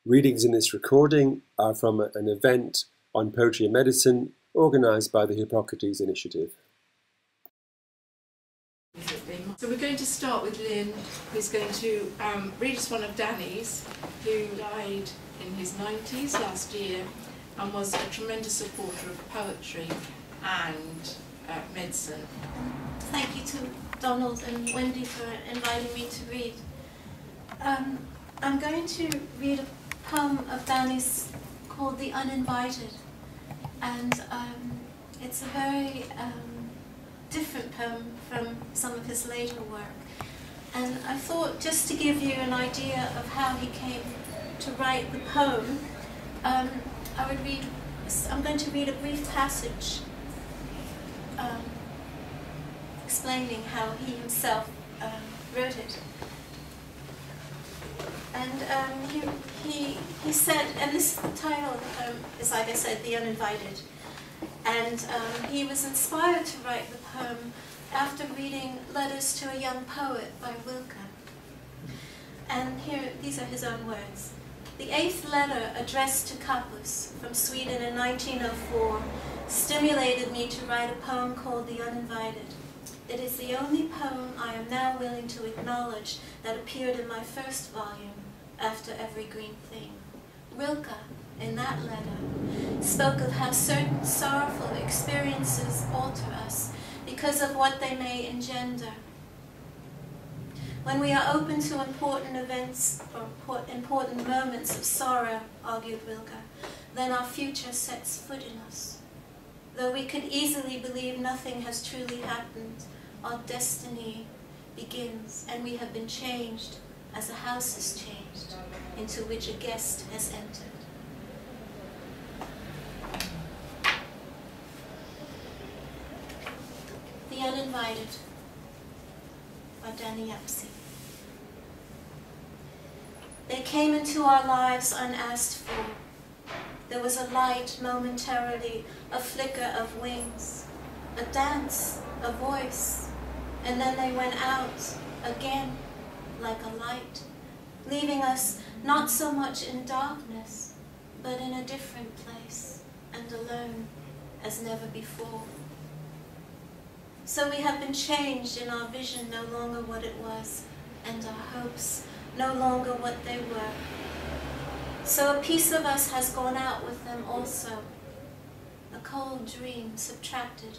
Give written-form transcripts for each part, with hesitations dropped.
Readings in this recording are from an event on poetry and medicine organised by the Hippocrates Initiative. So we're going to start with Lynne, who's going to read us one of Danny's, who died in his 90s last year and was a tremendous supporter of poetry and medicine. Thank you to Donald and Wendy for inviting me to read. I'm going to read a poem of Danny's called The Uninvited, and it's a very different poem from some of his later work. And I thought, just to give you an idea of how he came to write the poem, I'm going to read a brief passage explaining how he himself wrote it. And he said, and this title of the poem is, like I said, The Uninvited. And he was inspired to write the poem after reading Letters to a Young Poet by Rilke. And here, these are his own words. The 8th letter addressed to Capus from Sweden in 1904 stimulated me to write a poem called The Uninvited. It is the only poem I am now willing to acknowledge that appeared in my first volume, After Every Green Thing. Rilke, in that letter, spoke of how certain sorrowful experiences alter us because of what they may engender. When we are open to important events or important moments of sorrow, argued Rilke, then our future sets foot in us. Though we could easily believe nothing has truly happened, our destiny begins, and we have been changed as a house is changed, into which a guest has entered. The Uninvited by Danny Yapsey. They came into our lives unasked for. There was a light momentarily, a flicker of wings, a dance, a voice, and then they went out again like a light, leaving us not so much in darkness, but in a different place and alone as never before. So we have been changed in our vision, no longer what it was, and our hopes no longer what they were. So a piece of us has gone out with them also, a cold dream subtracted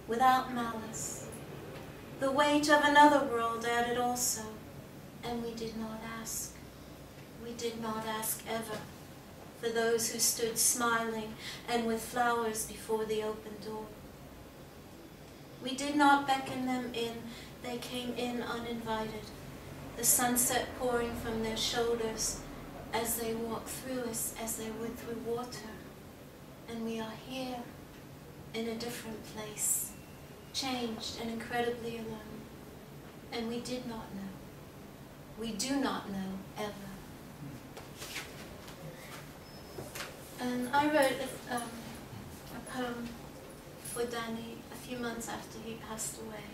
without malice, the weight of another world added also, and we did not ask. We did not ask ever for those who stood smiling and with flowers before the open door. We did not beckon them in, they came in uninvited, the sunset pouring from their shoulders as they walked through us as they would through water. And we are here in a different place, changed and incredibly alone. And we did not know. We do not know ever. And I wrote a poem for Danny a few months after he passed away,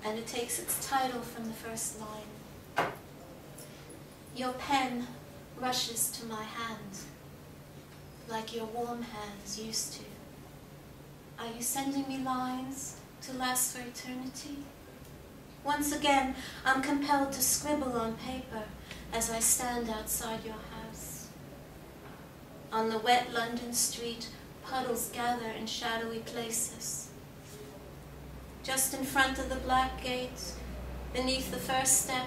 and it takes its title from the first line. Your pen rushes to my hand, like your warm hands used to. Are you sending me lines to last for eternity? Once again, I'm compelled to scribble on paper as I stand outside your house. On the wet London street, puddles gather in shadowy places. Just in front of the black gate, beneath the first step,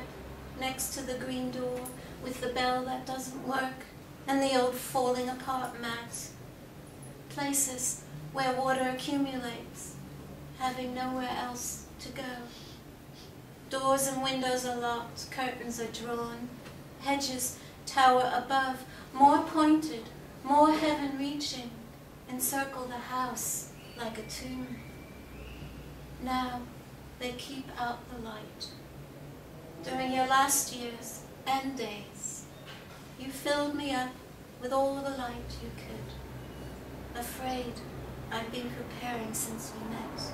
next to the green door, with the bell that doesn't work, and the old falling apart mat. Places where water accumulates, having nowhere else to go. Doors and windows are locked, curtains are drawn, hedges tower above, more pointed, more heaven-reaching, encircle the house like a tomb. Now they keep out the light. During your last years and days, you filled me up with all the light you could. Afraid I've been preparing since we met.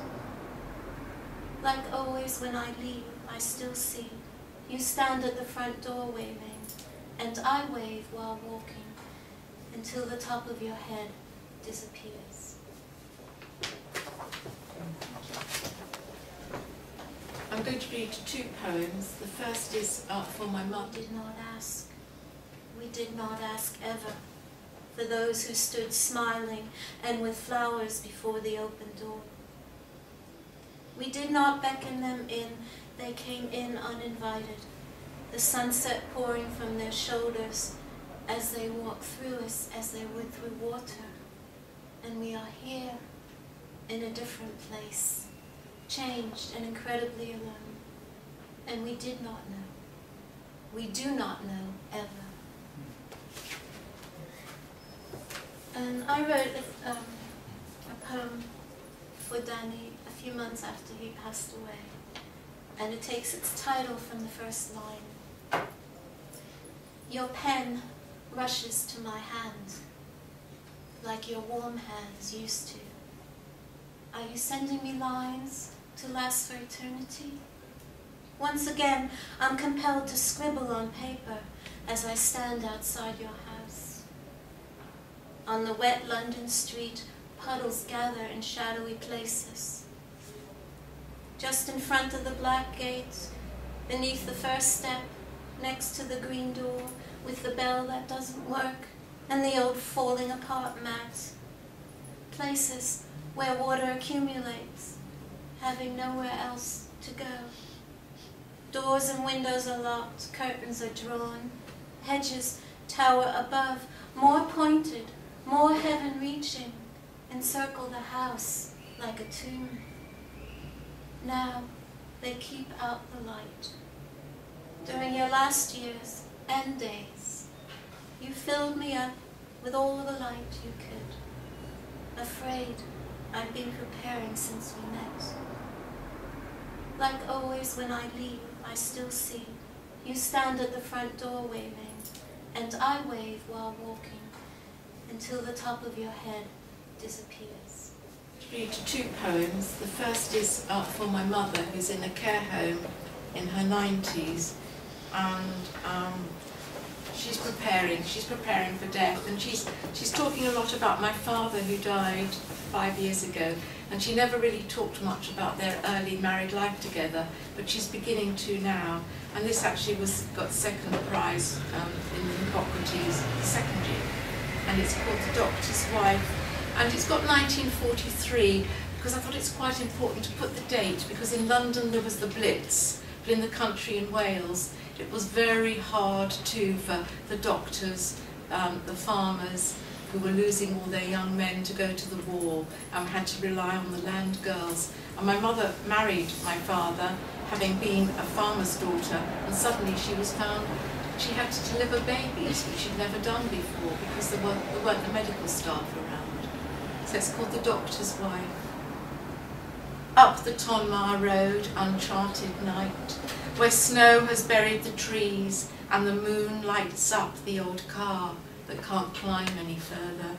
Like always when I leave, I still see you stand at the front door waving, and I wave while walking until the top of your head disappears. I'm going to read 2 poems. The first is for my mother. We did not ask. We did not ask ever for those who stood smiling and with flowers before the open door. We did not beckon them in. They came in uninvited, the sunset pouring from their shoulders as they walked through us as they would through water. And we are here in a different place, changed and incredibly alone. And we did not know. We do not know ever. And I wrote a poem for Danny a few months after he passed away. And it takes its title from the first line. Your pen rushes to my hand, like your warm hands used to. Are you sending me lines to last for eternity? Once again, I'm compelled to scribble on paper as I stand outside your house. On the wet London street, puddles gather in shadowy places. Just in front of the black gate, beneath the first step, next to the green door, with the bell that doesn't work, and the old falling apart mat. Places where water accumulates, having nowhere else to go. Doors and windows are locked, curtains are drawn, hedges tower above, more pointed, more heaven-reaching, encircle the house like a tomb. Now they keep out the light. During your last years and days, you filled me up with all the light you could. Afraid I've been preparing since we met. Like always when I leave, I still see you stand at the front door waving, and I wave while walking until the top of your head disappears. I'll read 2 poems. The first is for my mother, who's in a care home in her 90s, and she's preparing for death, and she's talking a lot about my father who died 5 years ago, and she never really talked much about their early married life together, but she's beginning to now. And this actually got second prize in the Hippocrates secondary, and it's called The Doctor's Wife, and it's got 1943 because I thought it's quite important to put the date, because in London there was the Blitz, but in the country in Wales it was very hard too for the doctors, the farmers, who were losing all their young men to go to the war and had to rely on the land girls. And my mother married my father, having been a farmer's daughter, and suddenly she was found she had to deliver babies, which she'd never done before because there weren't the medical staff around. So it's called The Doctor's Wife. Up the Tonmar Road, uncharted night, where snow has buried the trees and the moon lights up the old car that can't climb any further.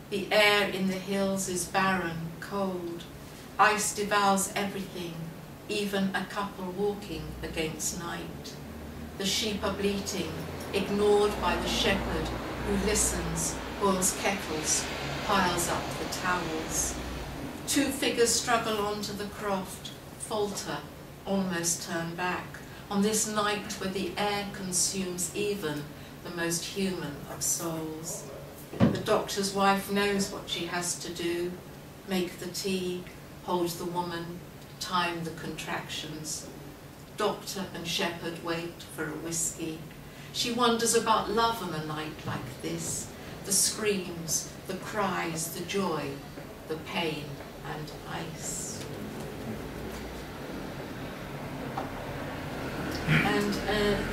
The air in the hills is barren, cold. Ice devours everything, even a couple walking against night. The sheep are bleating, ignored by the shepherd who listens, boils kettles, piles up the towels. 2 figures struggle onto the croft, falter, almost turn back, on this night where the air consumes even the most human of souls. The doctor's wife knows what she has to do: make the tea, hold the woman, time the contractions. Doctor and shepherd wait for a whiskey. She wonders about love on a night like this, the screams, the cries, the joy, the pain and ice. And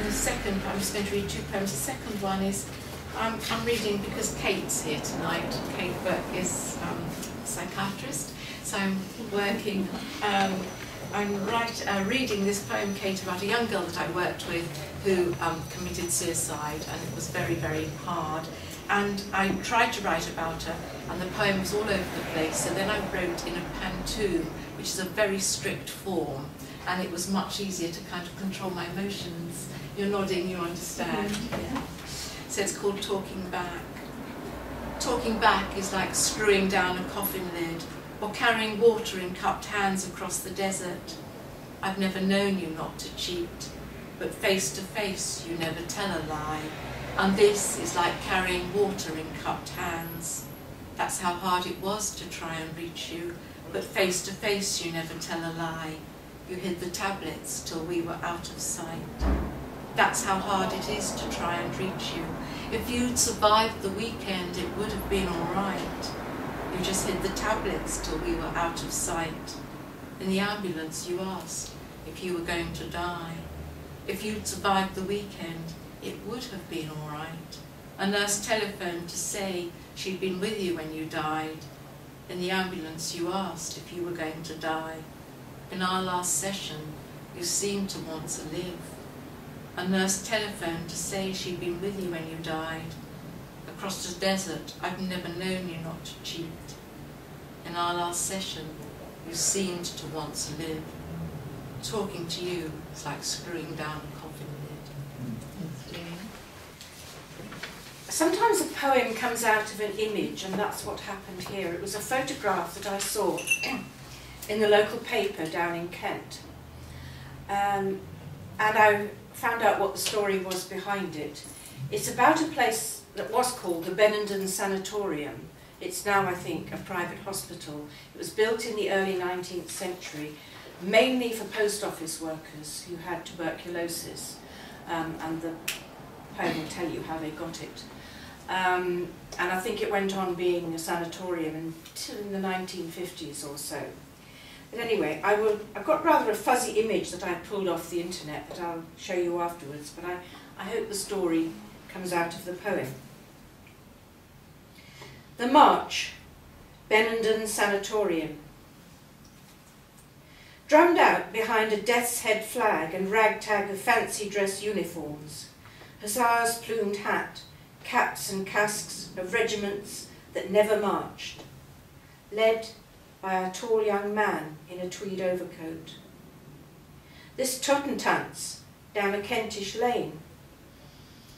the second, I'm just going to read 2 poems. The second one is, I'm reading because Kate's here tonight. Cate Bailey is a psychiatrist, so I'm working, I'm reading this poem, Kate, about a young girl that I worked with who committed suicide, and it was very, very hard. And I tried to write about her, and the poem was all over the place, so then I wrote in a pantoum, which is a very strict form, and it was much easier to kind of control my emotions. You're nodding, you understand. Yeah. So it's called Talking Back. Talking back is like screwing down a coffin lid or carrying water in cupped hands across the desert. I've never known you not to cheat, but face to face you never tell a lie. And this is like carrying water in cupped hands. That's how hard it was to try and reach you, but face to face you never tell a lie. You hid the tablets till we were out of sight. That's how hard it is to try and reach you. If you'd survived the weekend, it would have been all right. You just hid the tablets till we were out of sight. In the ambulance, you asked if you were going to die. If you'd survived the weekend, it would have been all right. A nurse telephoned to say she'd been with you when you died. In the ambulance, you asked if you were going to die. In our last session, you seemed to want to live. A nurse telephoned to say she'd been with you when you died. Across the desert, I've never known you not to cheat. In our last session, you seemed to want to live. Talking to you is like screwing down a coffin lid. Sometimes a poem comes out of an image, and that's what happened here. It was a photograph that I saw in the local paper down in Kent. And I found out what the story was behind it. It's about a place that was called the Benenden Sanatorium. It's now, I think, a private hospital. It was built in the early 19th century, mainly for post office workers who had tuberculosis, and the poem will tell you how they got it. And I think it went on being a sanatorium until in the 1950s or so. But anyway, I've got rather a fuzzy image that I pulled off the internet that I'll show you afterwards, but I hope the story comes out of the poem. The March, Benenden Sanatorium. Drummed out behind a death's head flag and ragtag of fancy dress uniforms, hussars' plumed hat, caps and casques of regiments that never marched, led by a tall young man in a tweed overcoat. This Tottentance down a Kentish lane,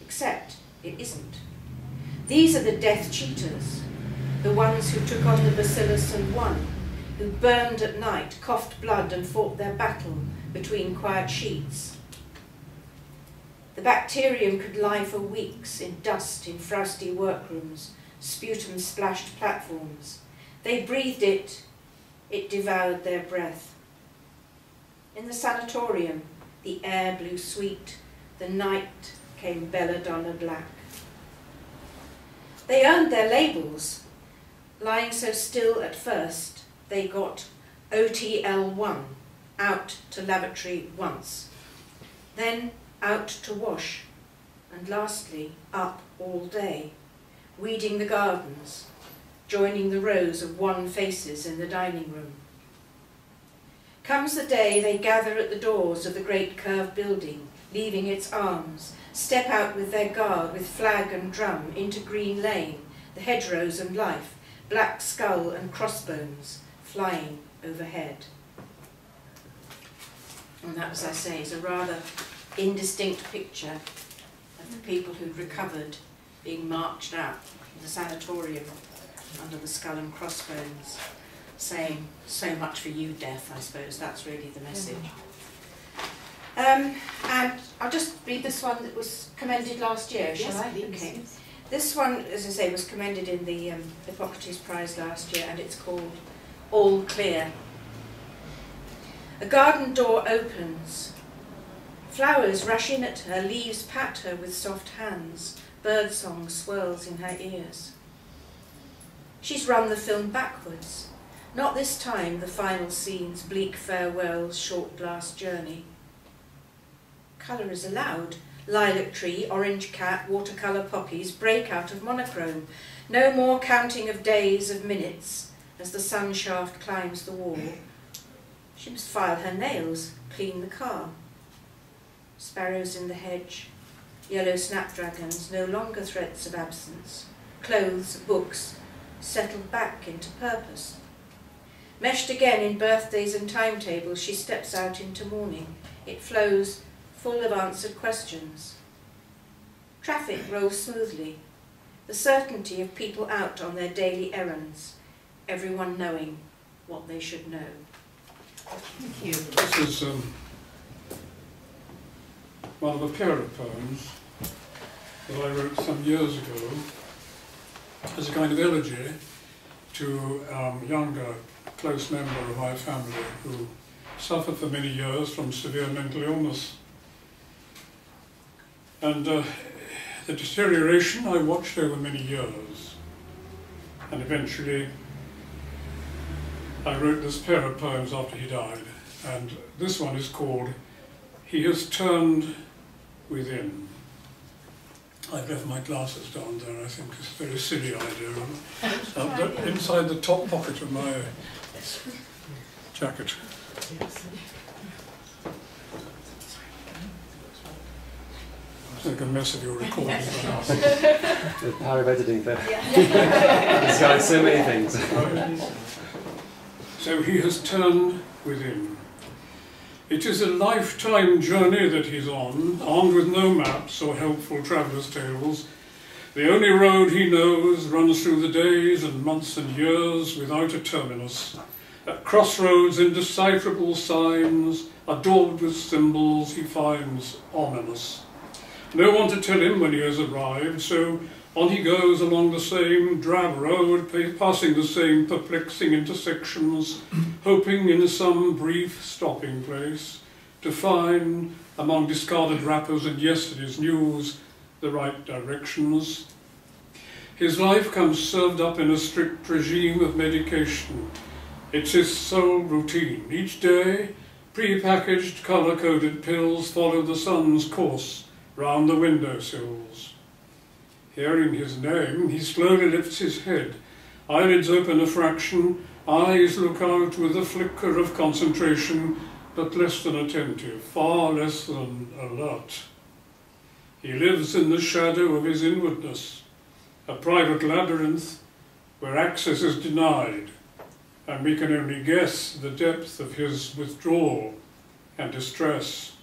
except it isn't. These are the death cheaters, the ones who took on the bacillus and won, who burned at night, coughed blood and fought their battle between quiet sheets. The bacterium could lie for weeks in dust in frosty workrooms, sputum-splashed platforms. They breathed it, it devoured their breath. In the sanatorium, the air blew sweet, the night came belladonna black. They earned their labels. Lying so still at first, they got OTL1, out to lavatory once, then out to wash, and lastly up all day, weeding the gardens, joining the rows of wan faces in the dining room. Comes the day they gather at the doors of the great curved building, leaving its arms, step out with their guard, with flag and drum, into Green Lane, the hedgerows and life, black skull and crossbones flying overhead. And that, as I say, is a rather indistinct picture of the people who'd recovered being marched out of the sanatorium under the skull and crossbones, saying, "So much for you, death," I suppose. That's really the message. And I'll just read this one that was commended last year, shall I? Please. Okay. This one, as I say, was commended in the Hippocrates Prize last year, and it's called All Clear. A garden door opens. Flowers rush in at her, leaves pat her with soft hands. Birdsong swirls in her ears. She's run the film backwards. Not this time, the final scenes, bleak farewells, short last journey. Colour is allowed. Lilac tree, orange cat, watercolour poppies break out of monochrome. No more counting of days, of minutes, as the sun shaft climbs the wall. She must file her nails, clean the car. Sparrows in the hedge, yellow snapdragons, no longer threats of absence. Clothes, books, settled back into purpose. Meshed again in birthdays and timetables, she steps out into morning. It flows full of answered questions. Traffic rolls smoothly. The certainty of people out on their daily errands. Everyone knowing what they should know. Thank you. This is one of a pair of poems that I wrote some years ago as a kind of elegy to a younger, close member of my family who suffered for many years from severe mental illness. And the deterioration I watched over many years, and eventually I wrote this pair of poems after he died, and this one is called He Has Turned Within. I've left my glasses down there. I think it's a very silly idea. Inside the top pocket of my jacket. Make a mess of your recording. The power of editing there. Disguise so many things. So he has turned within. It is a lifetime journey that he's on, armed with no maps or helpful traveller's tales. The only road he knows runs through the days and months and years without a terminus. At crossroads, indecipherable signs, adored with symbols, he finds ominous. No one to tell him when he has arrived, so on he goes along the same drab road, passing the same perplexing intersections, hoping in some brief stopping place to find, among discarded wrappers and yesterday's news, the right directions. His life comes served up in a strict regime of medication. It's his sole routine. Each day, pre-packaged, colour-coded pills follow the sun's course round the windowsills. Hearing his name, he slowly lifts his head. Eyelids open a fraction, eyes look out with a flicker of concentration, but less than attentive, far less than alert. He lives in the shadow of his inwardness, a private labyrinth where access is denied, and we can only guess the depth of his withdrawal and distress.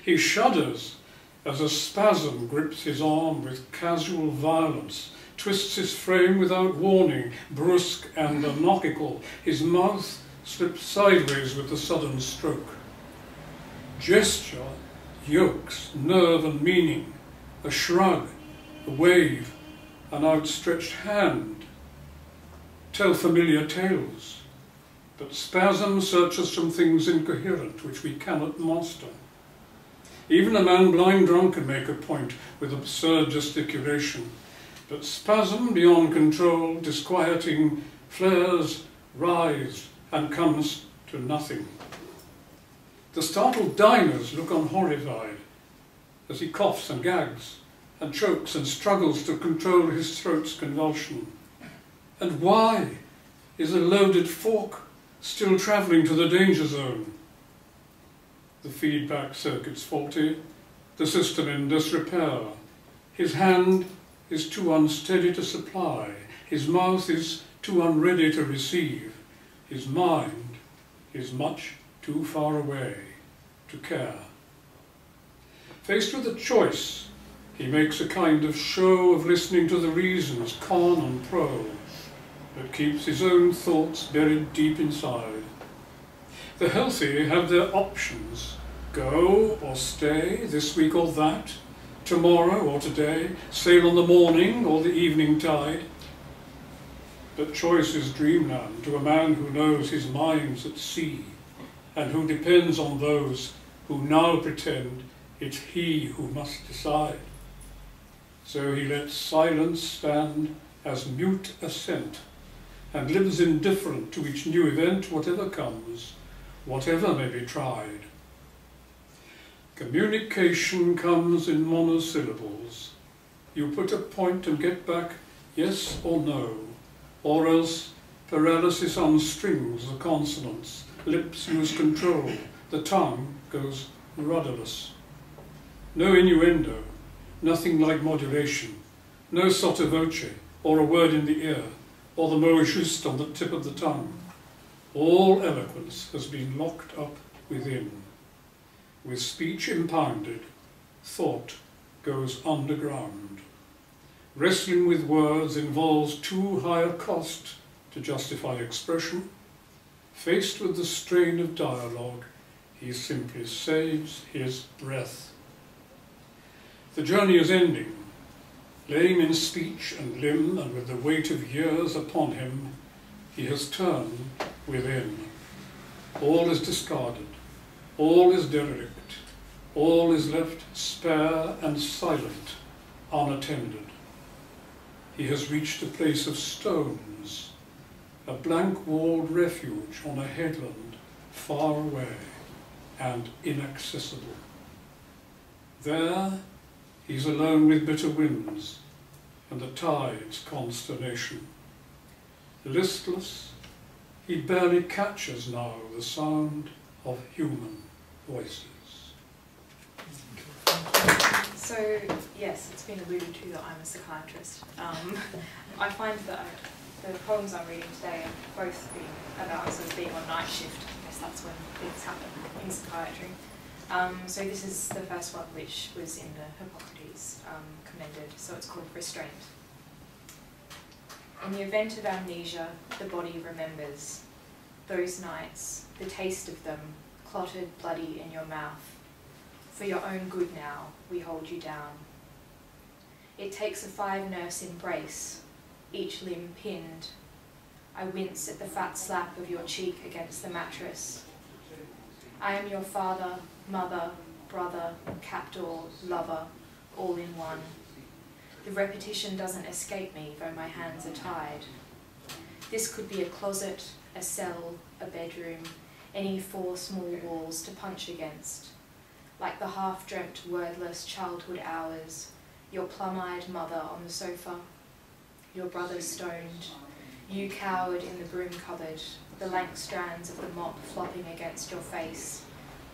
He shudders as a spasm grips his arm with casual violence, twists his frame without warning, brusque and anarchical. His mouth slips sideways with the sudden stroke. Gesture yokes nerve and meaning, a shrug, a wave, an outstretched hand, tell familiar tales, but spasm searches from things incoherent which we cannot master. Even a man blind drunk can make a point with absurd gesticulation, but spasm beyond control, disquieting, flares, rise, and comes to nothing. The startled diners look on horrified as he coughs and gags and chokes and struggles to control his throat's convulsion. And why is a loaded fork still travelling to the danger zone? The feedback circuit's faulty, the system in disrepair. His hand is too unsteady to supply, his mouth is too unready to receive, his mind is much too far away to care. Faced with a choice, he makes a kind of show of listening to the reasons, con and pro, but keeps his own thoughts buried deep inside. The healthy have their options, go or stay, this week or that, tomorrow or today, sail on the morning or the evening tide. But choice is dreamland to a man who knows his mind's at sea, and who depends on those who now pretend it's he who must decide. So he lets silence stand as mute assent, and lives indifferent to each new event, whatever comes, whatever may be tried. Communication comes in monosyllables. You put a point and get back yes or no, or else paralysis unstrings the consonants, lips lose control, the tongue goes rudderless. No innuendo, nothing like modulation, no sotto voce, or a word in the ear, or the mot juste on the tip of the tongue. All eloquence has been locked up within. With speech impounded, thought goes underground. Wrestling with words involves too high a cost to justify expression. Faced with the strain of dialogue, he simply saves his breath. The journey is ending. Lame in speech and limb, and with the weight of years upon him, he has turned within. All is discarded, all is derelict, all is left spare and silent, unattended. He has reached a place of stones, a blank-walled refuge on a headland far away and inaccessible. There, he's alone with bitter winds and the tide's consternation. Listless, he barely catches now the sound of human voices. So, yes, it's been alluded to that I'm a psychiatrist. I find that the poems I'm reading today are both about sort of being on night shift. I guess that's when things happen in psychiatry. So this is the first one, which was in the Hippocrates commended, so it's called Restraint. In the event of amnesia, the body remembers those nights, the taste of them, clotted bloody in your mouth. For your own good now, we hold you down. It takes a 5-nurse embrace, each limb pinned. I wince at the fat slap of your cheek against the mattress. I am your father, mother, brother, captor, lover, all in one. The repetition doesn't escape me, though my hands are tied. This could be a closet, a cell, a bedroom, any 4 small walls to punch against. Like the half-dreamt, wordless childhood hours, your plum-eyed mother on the sofa, your brother stoned, you cowered in the broom cupboard, the lank strands of the mop flopping against your face,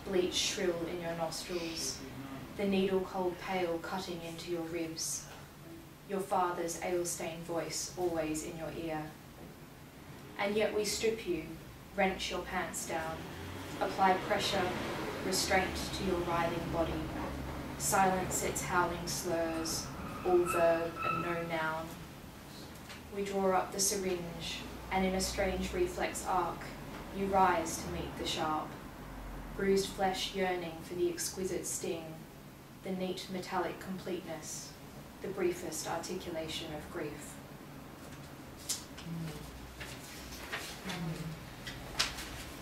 bleach shrill in your nostrils, the needle-cold pail cutting into your ribs, your father's ale-stained voice always in your ear. And yet we strip you, wrench your pants down, apply pressure, restraint to your writhing body, silence its howling slurs, all verb and no noun. We draw up the syringe, and in a strange reflex arc, you rise to meet the sharp, bruised flesh yearning for the exquisite sting, the neat metallic completeness, the briefest articulation of grief.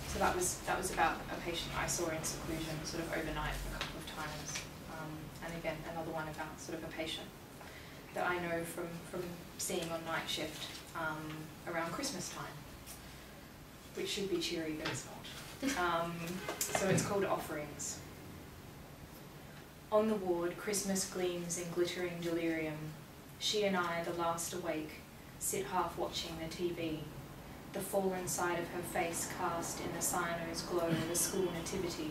So that was about a patient I saw in seclusion sort of overnight a couple of times. And again, another one about sort of a patient that I know from seeing on night shift around Christmas time, which should be cheery, but it's not. So it's called Offerings. On the ward, Christmas gleams in glittering delirium. She and I, the last awake, sit half watching the TV, the fallen side of her face cast in the cyanosed glow of a school nativity.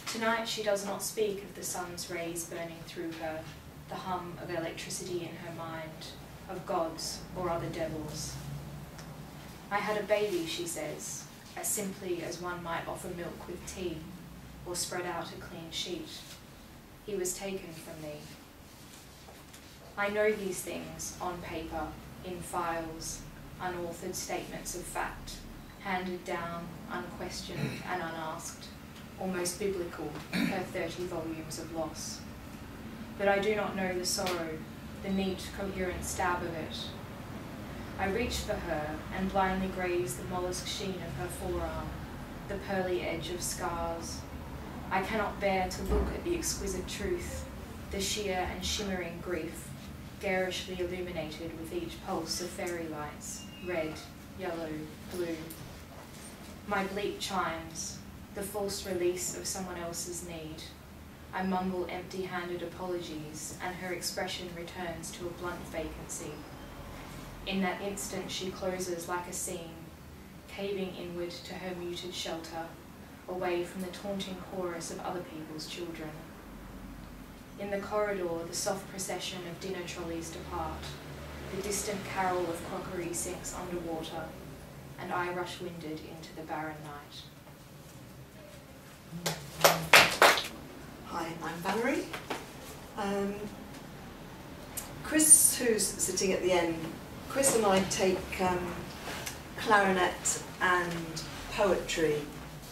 Tonight she does not speak of the sun's rays burning through her, the hum of electricity in her mind, of gods or other devils. I had a baby, she says, as simply as one might offer milk with tea, or spread out a clean sheet. He was taken from me. I know these things on paper, in files, unauthored statements of fact, handed down, unquestioned and unasked, almost biblical, her 30 volumes of loss. But I do not know the sorrow, the neat, coherent stab of it. I reach for her and blindly graze the mollusk sheen of her forearm, the pearly edge of scars. I cannot bear to look at the exquisite truth, the sheer and shimmering grief, garishly illuminated with each pulse of fairy lights, red, yellow, blue. My bleat chimes, the false release of someone else's need. I mumble empty-handed apologies, and her expression returns to a blunt vacancy. In that instant she closes like a seam, caving inward to her muted shelter, away from the taunting chorus of other people's children. In the corridor, the soft procession of dinner trolleys depart. The distant carol of crockery sinks underwater. and I rush-winded into the barren night. Hi, I'm Valerie. Chris, who's sitting at the end, Chris and I take clarinet and poetry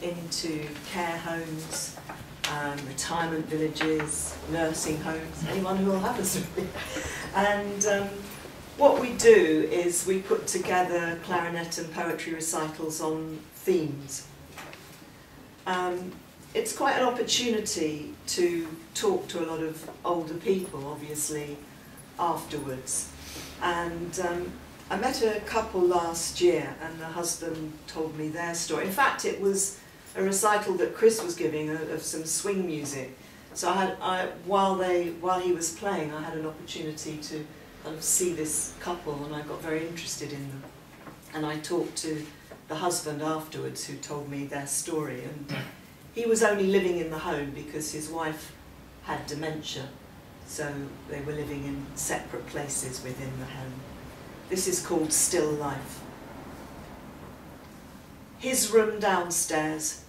into care homes, retirement villages, nursing homes, anyone who will have us really. And what we do is we put together clarinet and poetry recitals on themes. It's quite an opportunity to talk to a lot of older people, obviously, afterwards. And I met a couple last year, and the husband told me their story. In fact, it was a recital that Chris was giving of some swing music. So while he was playing, I had an opportunity to kind of see this couple, and I got very interested in them. And I talked to the husband afterwards, who told me their story. And he was only living in the home because his wife had dementia, so they were living in separate places within the home. This is called Still Life. His room downstairs,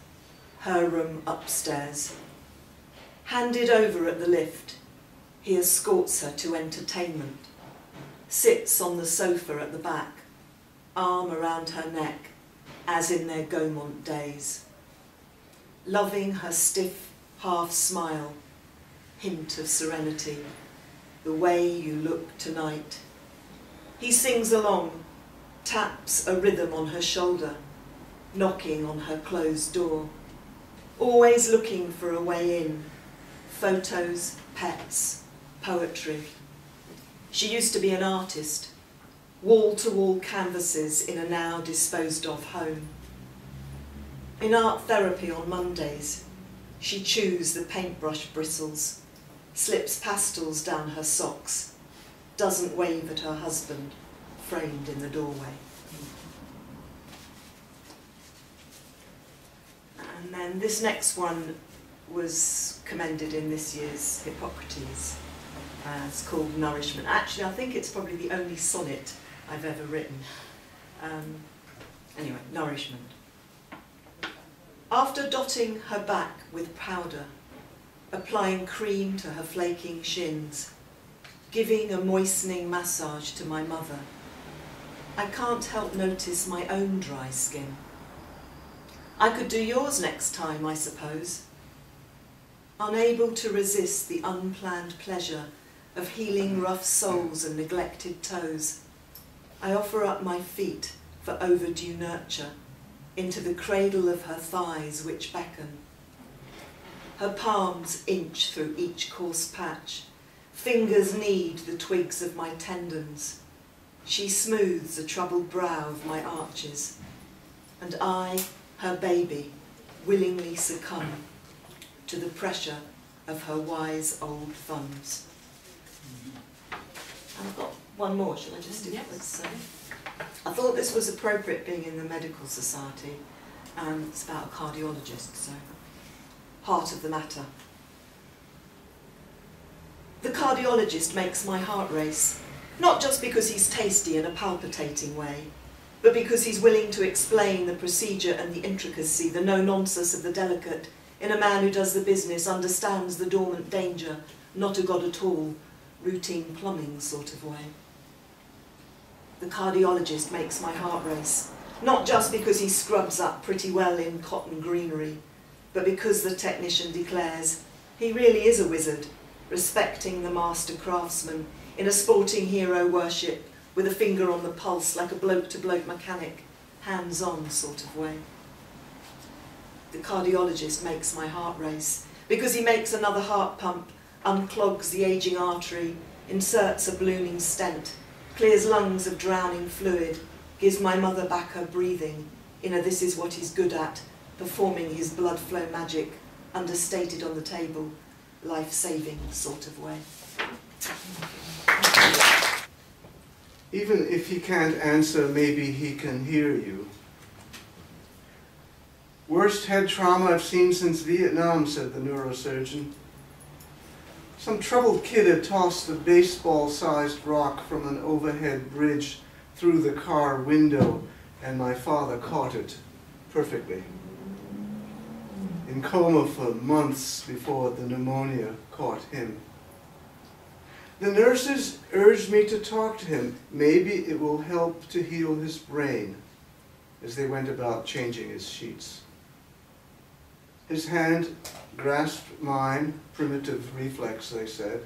her room upstairs. Handed over at the lift, he escorts her to entertainment. Sits on the sofa at the back, arm around her neck, as in their Gaumont days. Loving her stiff half smile, hint of serenity, the way you look tonight. He sings along, taps a rhythm on her shoulder, knocking on her closed door, always looking for a way in, photos, pets, poetry. She used to be an artist, wall-to-wall canvases in a now disposed-of home. In art therapy on Mondays, she chews the paintbrush bristles, slips pastels down her socks, doesn't wave at her husband, framed in the doorway. And then this next one was commended in this year's Hippocrates. It's called Nourishment. Actually, I think it's probably the only sonnet I've ever written. Anyway, Nourishment. After dotting her back with powder, applying cream to her flaking shins, giving a moistening massage to my mother, I can't help notice my own dry skin. I could do yours next time, I suppose. Unable to resist the unplanned pleasure of healing rough soles and neglected toes, I offer up my feet for overdue nurture into the cradle of her thighs which beckon. Her palms inch through each coarse patch, fingers knead the twigs of my tendons. She smooths the troubled brow of my arches, and I, her baby, willingly succumb to the pressure of her wise old thumbs. I've got one more, shall I just do this? I thought this was appropriate being in the medical society. It's about a cardiologist, so heart of the matter. The cardiologist makes my heart race, not just because he's tasty in a palpitating way, but because he's willing to explain the procedure and the intricacy, the no-nonsense of the delicate, in a man who does the business, understands the dormant danger, not a god at all, routine plumbing sort of way. The cardiologist makes my heart race, not just because he scrubs up pretty well in cotton greenery, but because the technician declares he really is a wizard, respecting the master craftsman in a sporting hero worship with a finger on the pulse like a bloke-to-bloke mechanic, hands-on sort of way. The cardiologist makes my heart race because he makes another heart pump, unclogs the ageing artery, inserts a ballooning stent, clears lungs of drowning fluid, gives my mother back her breathing in a this is what he's good at, performing his blood flow magic, understated on the table, life-saving sort of way. Even if he can't answer, maybe he can hear you. Worst head trauma I've seen since Vietnam, said the neurosurgeon. Some troubled kid had tossed a baseball-sized rock from an overhead bridge through the car window and my father caught it perfectly. In coma for months before the pneumonia caught him. The nurses urged me to talk to him. Maybe it will help to heal his brain, as they went about changing his sheets. His hand grasped mine, primitive reflex, they said.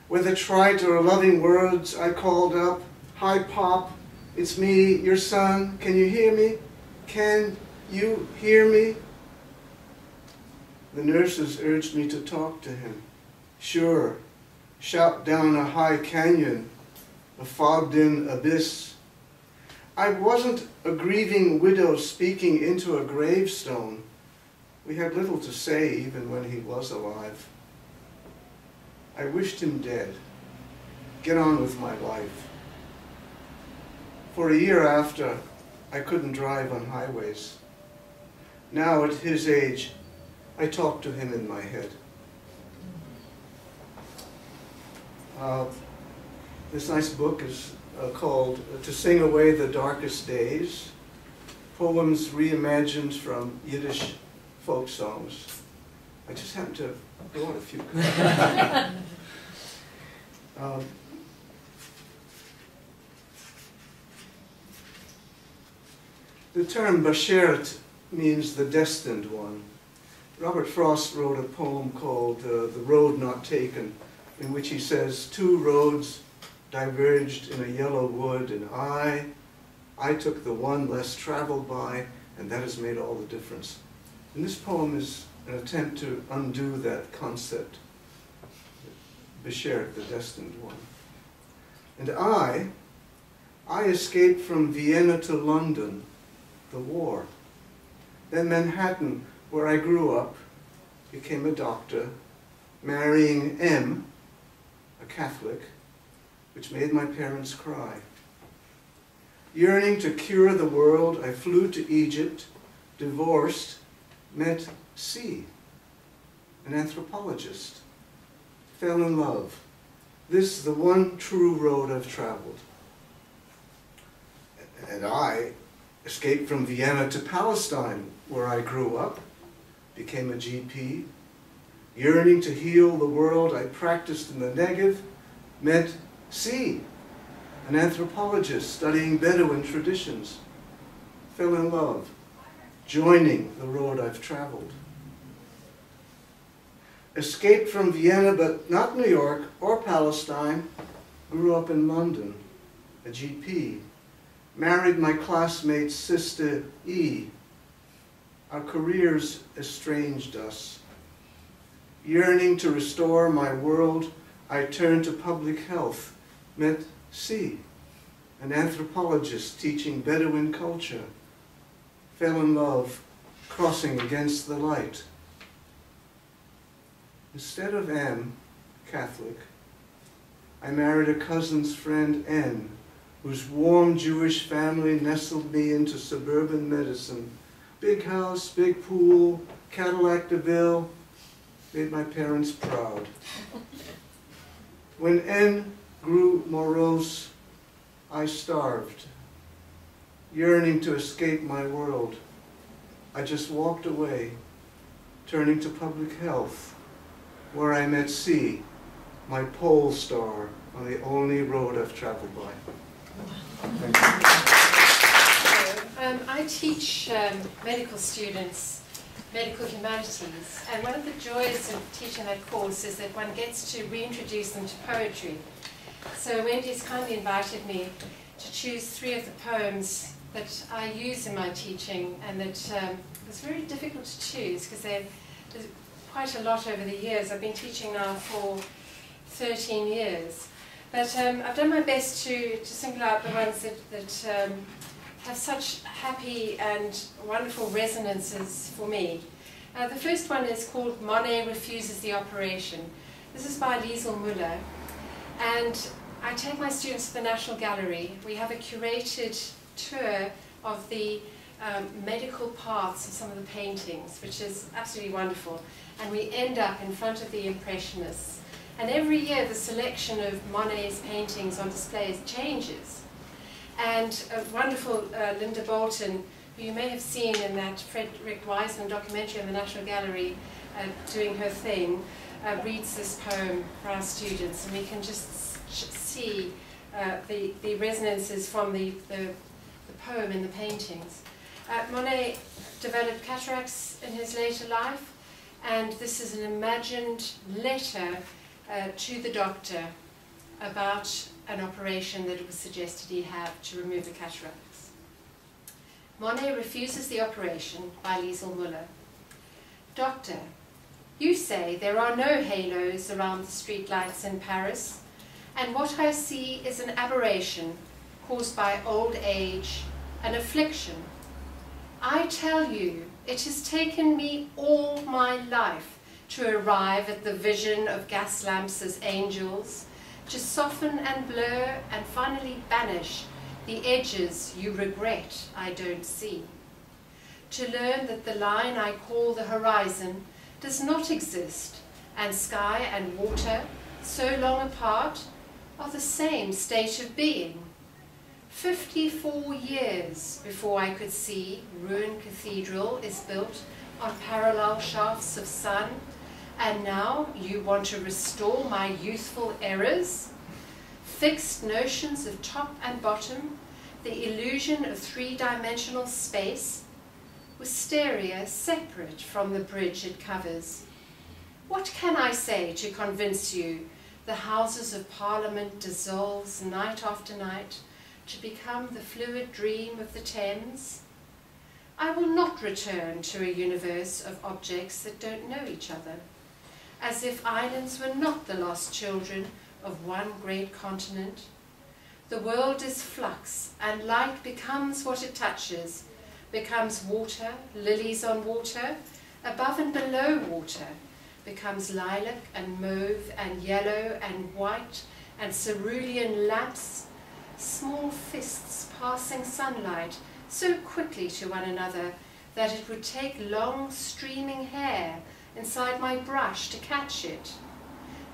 Whether trite or loving words, I called up, "Hi, Pop, it's me, your son. Can you hear me? Can you hear me?" The nurses urged me to talk to him. Sure, shout down a high canyon, a fogged-in abyss. I wasn't a grieving widow speaking into a gravestone. We had little to say even when he was alive. I wished him dead. Get on with my life. For a year after, I couldn't drive on highways. Now, at his age, I talk to him in my head. This nice book is called To Sing Away the Darkest Days, poems reimagined from Yiddish folk songs. I just happened to have brought a few. The term Bashert means the destined one. Robert Frost wrote a poem called The Road Not Taken, in which he says, "Two roads diverged in a yellow wood, and I took the one less traveled by, and that has made all the difference." And this poem is an attempt to undo that concept, Bashert, the destined one. And I escaped from Vienna to London, the war. Then Manhattan, where I grew up, became a doctor, marrying M, a Catholic, which made my parents cry. Yearning to cure the world, I flew to Egypt, divorced, met C, an anthropologist, fell in love. This is the one true road I've traveled. And I escaped from Vienna to Palestine, where I grew up, became a GP. Yearning to heal the world, I practiced in the Negev, met C, an anthropologist studying Bedouin traditions, fell in love, joining the road I've traveled. Escaped from Vienna, but not New York or Palestine, grew up in London, a GP, married my classmate's sister E. Our careers estranged us. Yearning to restore my world, I turned to public health, met C, an anthropologist teaching Bedouin culture, fell in love, crossing against the light. Instead of M, Catholic, I married a cousin's friend N, whose warm Jewish family nestled me into suburban medicine. Big house, big pool, Cadillac DeVille, made my parents proud. When N grew morose, I starved, yearning to escape my world. I just walked away, turning to public health, where I met C, my pole star on the only road I've traveled by. Thank you. I teach medical students medical humanities, and one of the joys of teaching that course is that one gets to reintroduce them to poetry. So Wendy's kindly invited me to choose 3 of the poems that I use in my teaching, and that was very difficult to choose because there's quite a lot over the years. I've been teaching now for 13 years. But I've done my best to single out the ones that have such happy and wonderful resonances for me. The first one is called Monet Refuses the Operation. This is by Liesl Müller. And I take my students to the National Gallery. We have a curated tour of the medical parts of some of the paintings, which is absolutely wonderful. And we end up in front of the Impressionists. And every year the selection of Monet's paintings on displays changes. And a wonderful Linda Bolton, who you may have seen in that Frederick Wiseman documentary on the National Gallery, doing her thing, reads this poem for our students, and we can just see the resonances from the poem in the paintings. Monet developed cataracts in his later life, and this is an imagined letter to the doctor about an operation that it was suggested he have to remove the cataracts. Monet refuses the operation by Liesl Müller. Doctor, you say there are no halos around the streetlights in Paris, and what I see is an aberration caused by old age, an affliction. I tell you, it has taken me all my life to arrive at the vision of gas lamps as angels, to soften and blur and finally banish the edges you regret I don't see. To learn that the line I call the horizon does not exist, and sky and water, so long apart, are the same state of being. 54 years before I could see ruined cathedral is built on parallel shafts of sun, and now you want to restore my youthful errors? Fixed notions of top and bottom, the illusion of three-dimensional space, wisteria separate from the bridge it covers. What can I say to convince you the Houses of Parliament dissolves night after night to become the fluid dream of the Thames? I will not return to a universe of objects that don't know each other, as if islands were not the lost children of one great continent. The world is flux, and light becomes what it touches, becomes water, lilies on water, above and below water, becomes lilac and mauve and yellow and white and cerulean lamps, small fists passing sunlight so quickly to one another that it would take long streaming hair inside my brush to catch it.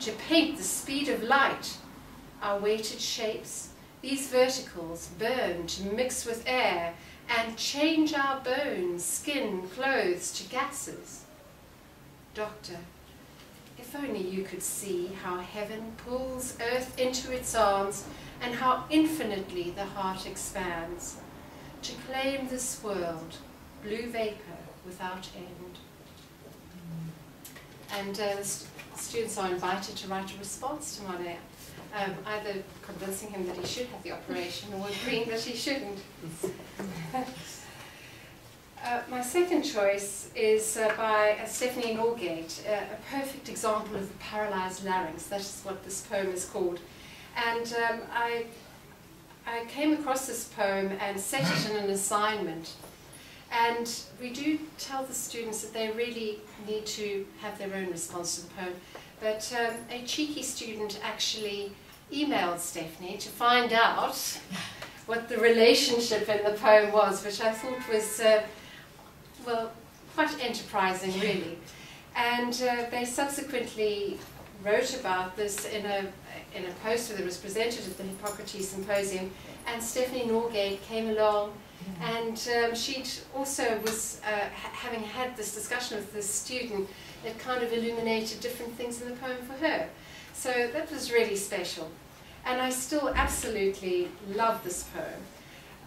To paint the speed of light, our weighted shapes, these verticals burn to mix with air and change our bones, skin, clothes to gases. Doctor, if only you could see how heaven pulls earth into its arms and how infinitely the heart expands, to claim this world, blue vapour without end. And students are invited to write a response to Monet, either convincing him that he should have the operation or agreeing that he shouldn't. My second choice is by Stephanie Norgate, a perfect example of the paralysed larynx. That is what this poem is called. And I came across this poem and set it in an assignment. And we do tell the students that they really need to have their own response to the poem. But a cheeky student actually emailed Stephanie to find out what the relationship in the poem was, which I thought was, well, quite enterprising, really. And they subsequently wrote about this in a poster that was presented at the Hippocrates Symposium, and Stephanie Norgate came along, and she also was, having had this discussion with this student, it kind of illuminated different things in the poem for her. So that was really special. And I still absolutely love this poem.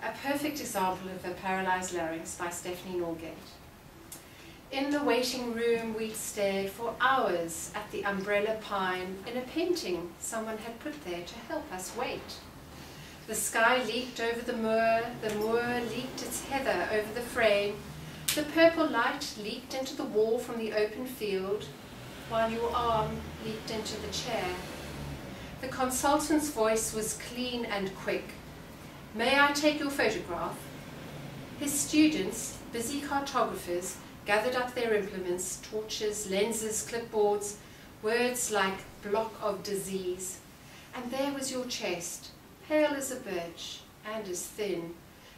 A perfect example of a paralysed larynx by Stephanie Norgate. In the waiting room we'd stared for hours at the umbrella pine in a painting someone had put there to help us wait. The sky leaked over the moor leaked its heather over the frame, the purple light leaked into the wall from the open field, while your arm leaked into the chair. The consultant's voice was clean and quick. May I take your photograph? His students, busy cartographers, gathered up their implements, torches, lenses, clipboards, words like block of disease. And there was your chest, pale as a birch and as thin.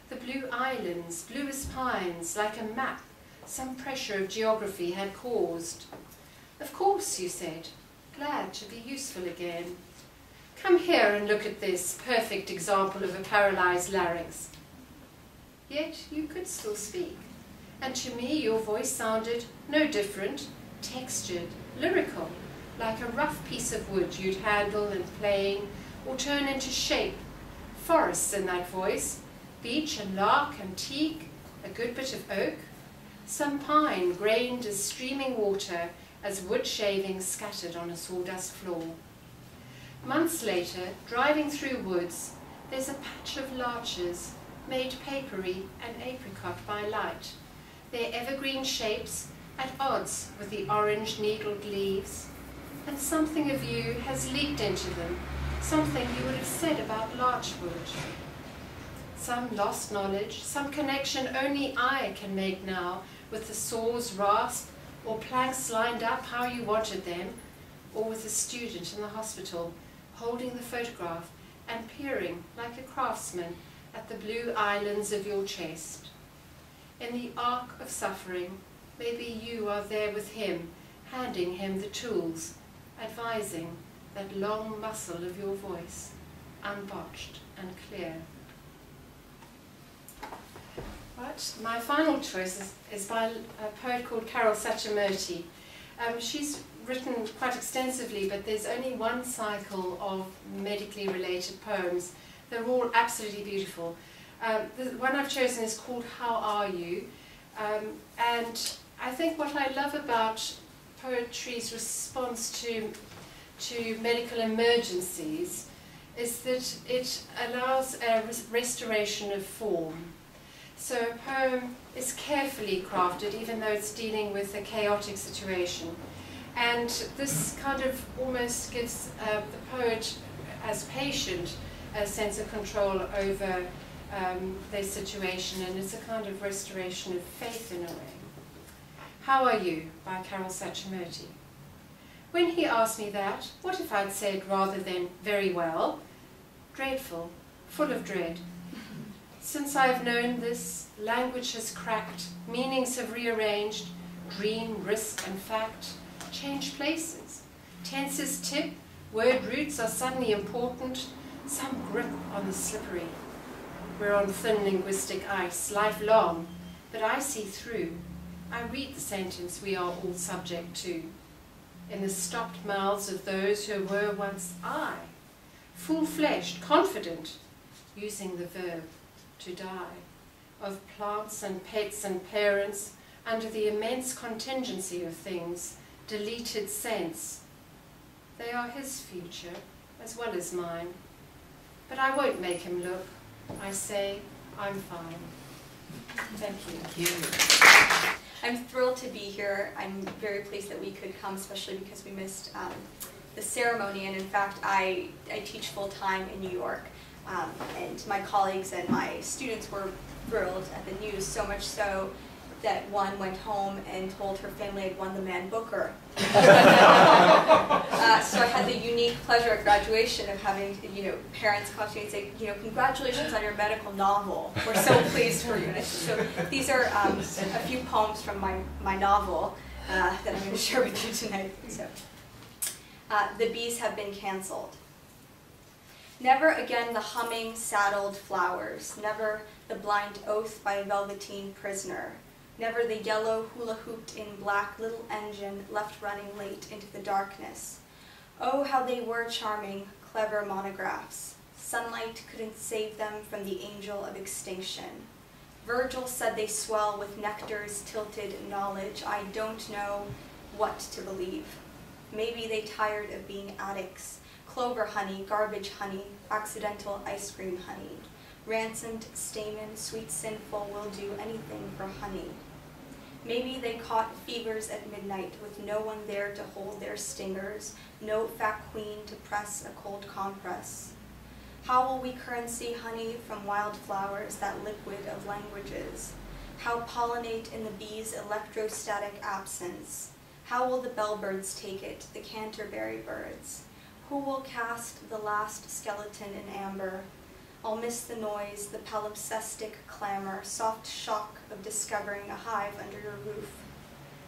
The blue islands, blue as pines, like a map some pressure of geography had caused. Of course, you said, glad to be useful again. Come here and look at this perfect example of a paralyzed larynx. Yet you could still speak. And to me your voice sounded no different, textured, lyrical, like a rough piece of wood you'd handle and plane or turn into shape. Forests in that voice, beech and lark and teak, a good bit of oak, some pine grained as streaming water as wood shavings scattered on a sawdust floor. Months later, driving through woods, there's a patch of larches made papery and apricot by light, their evergreen shapes at odds with the orange needled leaves, and something of you has leaked into them, something you would have said about larchwood. Some lost knowledge, some connection only I can make now with the saw's rasp, or planks lined up how you wanted them, or with a student in the hospital holding the photograph and peering like a craftsman at the blue islands of your chest. In the arc of suffering, maybe you are there with him, handing him the tools, advising that long muscle of your voice, unbotched and clear. Right, my final choice is by a poet called Carol Sachamurti. She's written quite extensively, but there's only one cycle of medically related poems. They're all absolutely beautiful. The one I've chosen is called How Are You? And I think what I love about poetry's response to medical emergencies is that it allows a restoration of form. So a poem is carefully crafted, even though it's dealing with a chaotic situation. And this kind of almost gives the poet, as patient, a sense of control over their situation, and it's a kind of restoration of faith in a way. How Are You? By Carol Sachamurti. When he asked me that, what if I'd said rather than very well, dreadful, full of dread? Since I've known this, language has cracked, meanings have rearranged, dream, risk and fact change places. Tenses tip, word roots are suddenly important, some grip on the slippery. We're on thin linguistic ice, lifelong, but I see through. I read the sentence we are all subject to, in the stopped mouths of those who were once I, full-fleshed, confident, using the verb to die, of plants and pets and parents, under the immense contingency of things, deleted sense. They are his future, as well as mine. But I won't make him look. I say, I'm fine. Thank you. Thank you. I'm thrilled to be here. I'm very pleased that we could come, especially because we missed the ceremony. And in fact, I teach full-time in New York. And my colleagues and my students were thrilled at the news, so much so that one went home and told her family I'd won the Man Booker. So I had the unique pleasure at graduation of having, parents come to me and say, congratulations on your medical novel. We're so pleased for you. So these are a few poems from my novel that I'm going to share with you tonight. So, The Bees Have Been Cancelled. Never again the humming, saddled flowers, never the blind oath by a velveteen prisoner, never the yellow hula-hooped in black little engine left running late into the darkness. Oh, how they were charming, clever monographs. Sunlight couldn't save them from the angel of extinction. Virgil said they swell with nectar's tilted knowledge. I don't know what to believe. Maybe they tired of being addicts. Clover honey, garbage honey, accidental ice cream honey. Ransomed stamen, sweet sinful, will do anything for honey. Maybe they caught fevers at midnight with no one there to hold their stingers, no fat queen to press a cold compress. How will we currency honey from wildflowers, that liquid of languages? How pollinate in the bee's electrostatic absence? How will the bellbirds take it, the Canterbury birds? Who will cast the last skeleton in amber? I'll miss the noise, the palimpsestic clamor, soft shock of discovering a hive under your roof.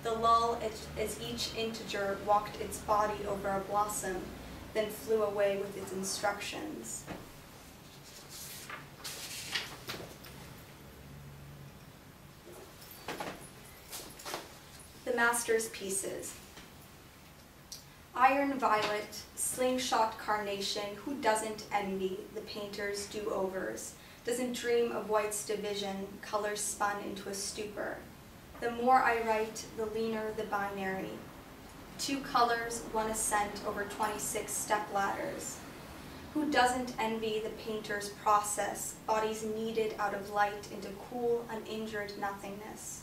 The lull as each integer walked its body over a blossom, then flew away with its instructions. The master's pieces. Iron violet, slingshot carnation, who doesn't envy the painter's do-overs, doesn't dream of white's division, colors spun into a stupor. The more I write, the leaner the binary. 2 colors, 1 ascent over 26 stepladders. Who doesn't envy the painter's process, bodies kneaded out of light into cool, uninjured nothingness?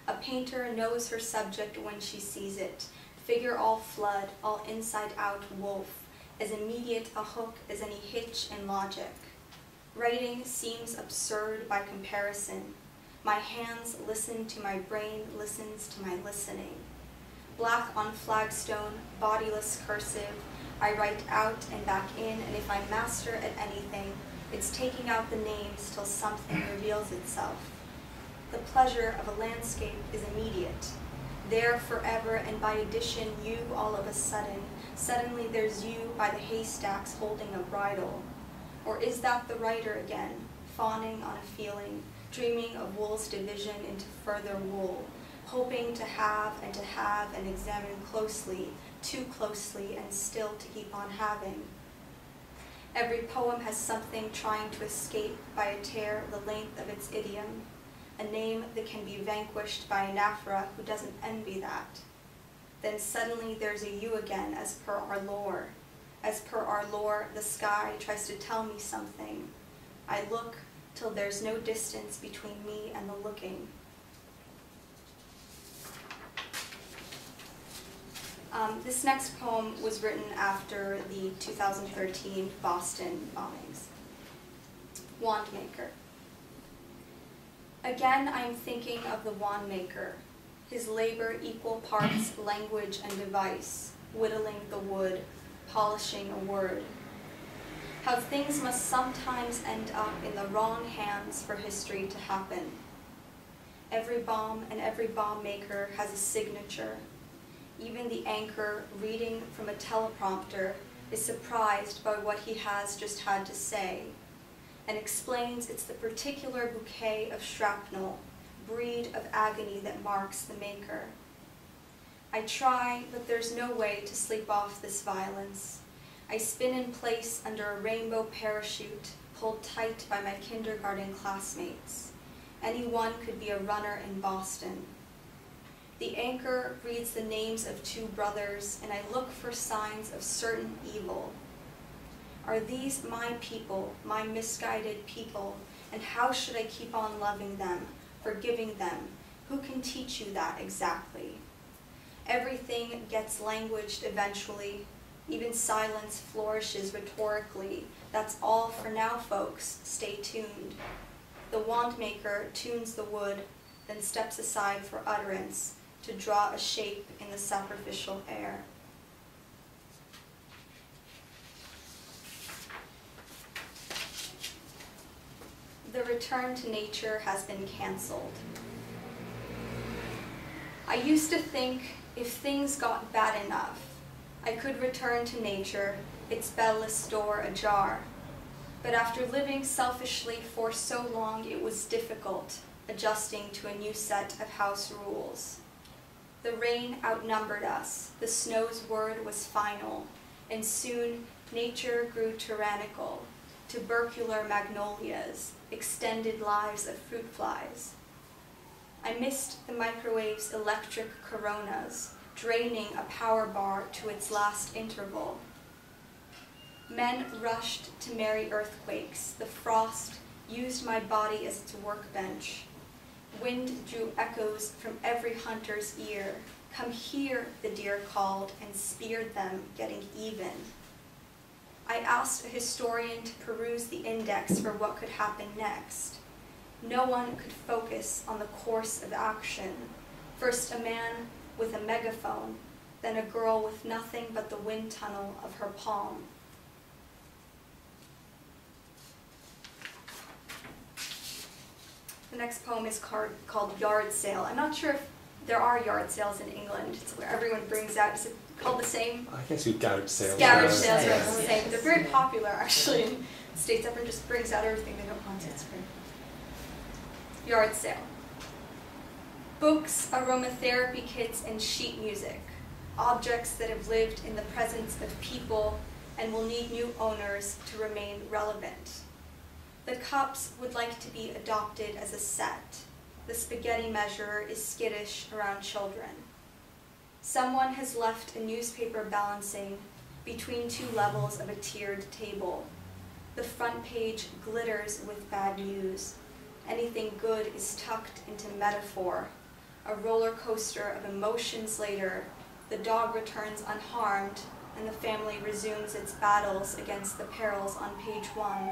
A painter knows her subject when she sees it, figure all flood, all inside-out wolf, as immediate a hook as any hitch in logic. Writing seems absurd by comparison. My hands listen to my brain, listens to my listening. Black on flagstone, bodiless cursive, I write out and back in, and if I'm master at anything, it's taking out the names till something reveals itself. The pleasure of a landscape is immediate. There forever, and by addition you all of a sudden. Suddenly there's you by the haystacks holding a bridle. Or is that the writer again, fawning on a feeling, dreaming of wool's division into further wool, hoping to have and examine closely, too closely, and still to keep on having? Every poem has something trying to escape by a tear the length of its idiom, a name that can be vanquished by an aphra who doesn't envy that. Then suddenly there's a you again, as per our lore. As per our lore, the sky tries to tell me something. I look till there's no distance between me and the looking. This next poem was written after the 2013 Boston bombings. Wandmaker. Again, I'm thinking of the wandmaker, his labor equal parts language and device, whittling the wood, polishing a word. How things must sometimes end up in the wrong hands for history to happen. Every bomb and every bomb maker has a signature. Even the anchor, reading from a teleprompter, is surprised by what he has just had to say, and explains it's the particular bouquet of shrapnel, breed of agony that marks the maker. I try, but there's no way to sleep off this violence. I spin in place under a rainbow parachute, pulled tight by my kindergarten classmates. Anyone could be a runner in Boston. The anchor reads the names of 2 brothers, and I look for signs of certain evil. Are these my people, my misguided people, and how should I keep on loving them, forgiving them? Who can teach you that exactly? Everything gets languaged eventually. Even silence flourishes rhetorically. That's all for now, folks. Stay tuned. The wandmaker tunes the wood, then steps aside for utterance, to draw a shape in the sacrificial air. The return to nature has been canceled. I used to think if things got bad enough, I could return to nature, its bell-less door ajar. But after living selfishly for so long, it was difficult adjusting to a new set of house rules. The rain outnumbered us, the snow's word was final, and soon nature grew tyrannical, tubercular magnolias, extended lives of fruit flies. I missed the microwave's electric coronas, draining a power bar to its last interval. Men rushed to merry earthquakes. The frost used my body as its workbench. Wind drew echoes from every hunter's ear. Come here, the deer called, and speared them, getting even. I asked a historian to peruse the index for what could happen next. No one could focus on the course of action. First a man with a megaphone, then a girl with nothing but the wind tunnel of her palm. The next poem is called Yard Sale. I'm not sure if there are yard sales in England. It's where everyone brings out, it's called the same? I guess with garage sales. Garage sales, right, it's the same. They're very popular, actually, in states. Everyone just brings out everything they don't want to. It's great. Yard sale. Books, aromatherapy kits, and sheet music. Objects that have lived in the presence of people and will need new owners to remain relevant. The cups would like to be adopted as a set. The spaghetti measurer is skittish around children. Someone has left a newspaper balancing between two levels of a tiered table. The front page glitters with bad news. Anything good is tucked into metaphor. A roller coaster of emotions later, the dog returns unharmed, and the family resumes its battles against the perils on page 1.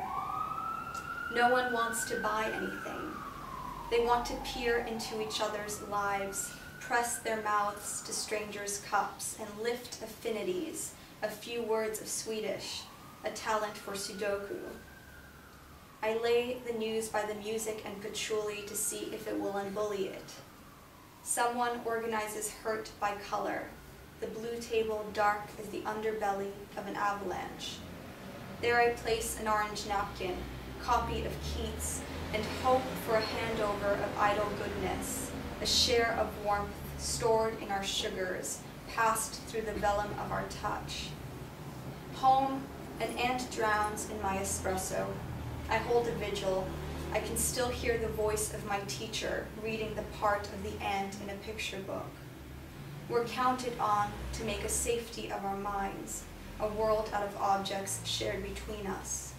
No one wants to buy anything. They want to peer into each other's lives, press their mouths to strangers' cups, and lift affinities, a few words of Swedish, a talent for Sudoku. I lay the news by the music and patchouli to see if it will unbully it. Someone organizes hurt by color, the blue table dark as the underbelly of an avalanche. There I place an orange napkin, copy of Keats, and hope for a handover of idle goodness, a share of warmth stored in our sugars, passed through the vellum of our touch. Home, an ant drowns in my espresso. I hold a vigil. I can still hear the voice of my teacher reading the part of the ant in a picture book. We're counted on to make a safety of our minds, a world out of objects shared between us.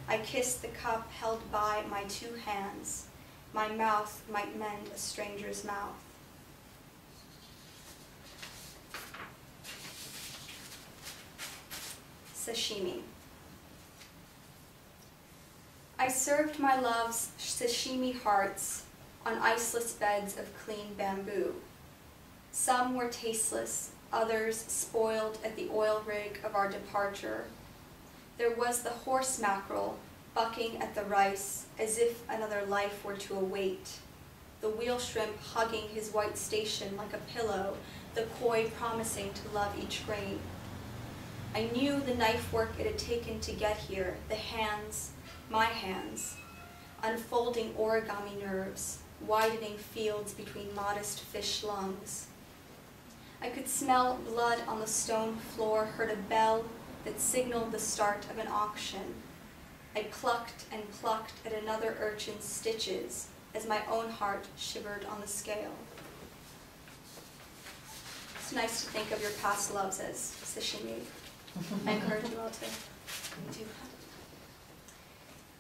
I kiss the cup held by my two hands. My mouth might mend a stranger's mouth. Sashimi. I served my love's sashimi hearts on iceless beds of clean bamboo. Some were tasteless, others spoiled at the oil rig of our departure. There was the horse mackerel bucking at the rice as if another life were to await, the wheel shrimp hugging his white station like a pillow, the koi promising to love each grain. I knew the knife work it had taken to get here, the hands, my hands, unfolding origami nerves, widening fields between modest fish lungs. I could smell blood on the stone floor, heard a bell that signaled the start of an auction. I plucked and plucked at another urchin's stitches as my own heart shivered on the scale. It's nice to think of your past loves as sashimi. I encourage you all to do that.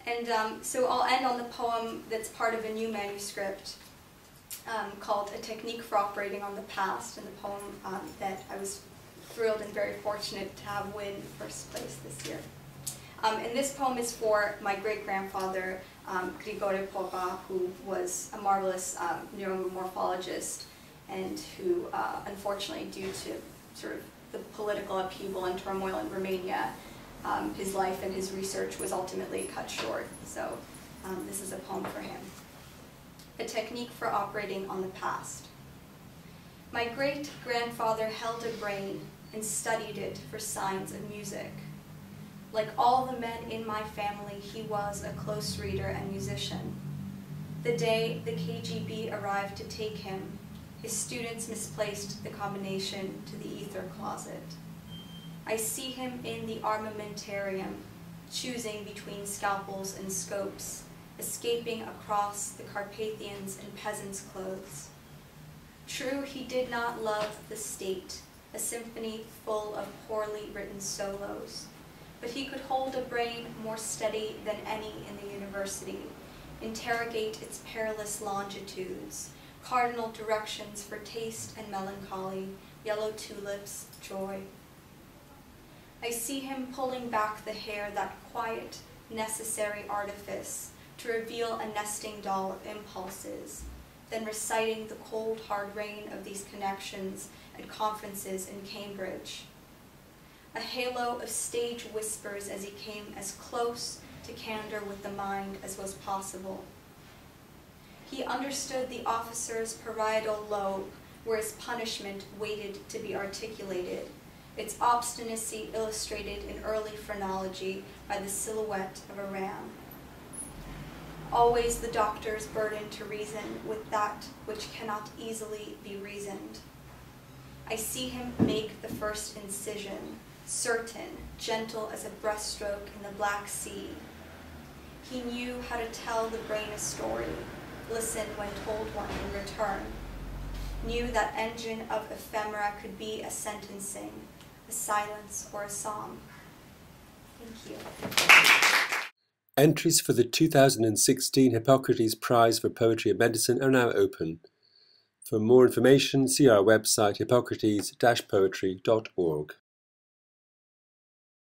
And so I'll end on the poem that's part of a new manuscript called A Technique for Operating on the Past, and the poem that I was thrilled and very fortunate to have win first place this year. And this poem is for my great-grandfather, Grigore Popa, who was a marvelous neuromorphologist and who, unfortunately, due to sort of the political upheaval and turmoil in Romania, his life and his research was ultimately cut short. So this is a poem for him. A Technique for Operating on the Past. My great-grandfather held a brain and studied it for signs of music. Like all the men in my family, he was a close reader and musician. The day the KGB arrived to take him, his students misplaced the combination to the ether closet. I see him in the armamentarium, choosing between scalpels and scopes, escaping across the Carpathians in peasants' clothes. True, he did not love the state, a symphony full of poorly written solos, but he could hold a brain more steady than any in the university, interrogate its perilous longitudes, cardinal directions for taste and melancholy, yellow tulips, joy. I see him pulling back the hair, that quiet, necessary artifice, to reveal a nesting doll of impulses, then reciting the cold, hard rain of these connections at conferences in Cambridge. A halo of stage whispers as he came as close to candor with the mind as was possible. He understood the officer's parietal lobe, where his punishment waited to be articulated, its obstinacy illustrated in early phrenology by the silhouette of a ram. Always the doctor's burden to reason with that which cannot easily be reasoned. I see him make the first incision, certain, gentle as a breaststroke in the Black Sea. He knew how to tell the brain a story, listen when told one in return, knew that engine of ephemera could be a sentencing, a silence, or a song. Thank you. Entries for the 2016 Hippocrates Prize for Poetry and Medicine are now open. For more information, see our website hippocrates-poetry.org.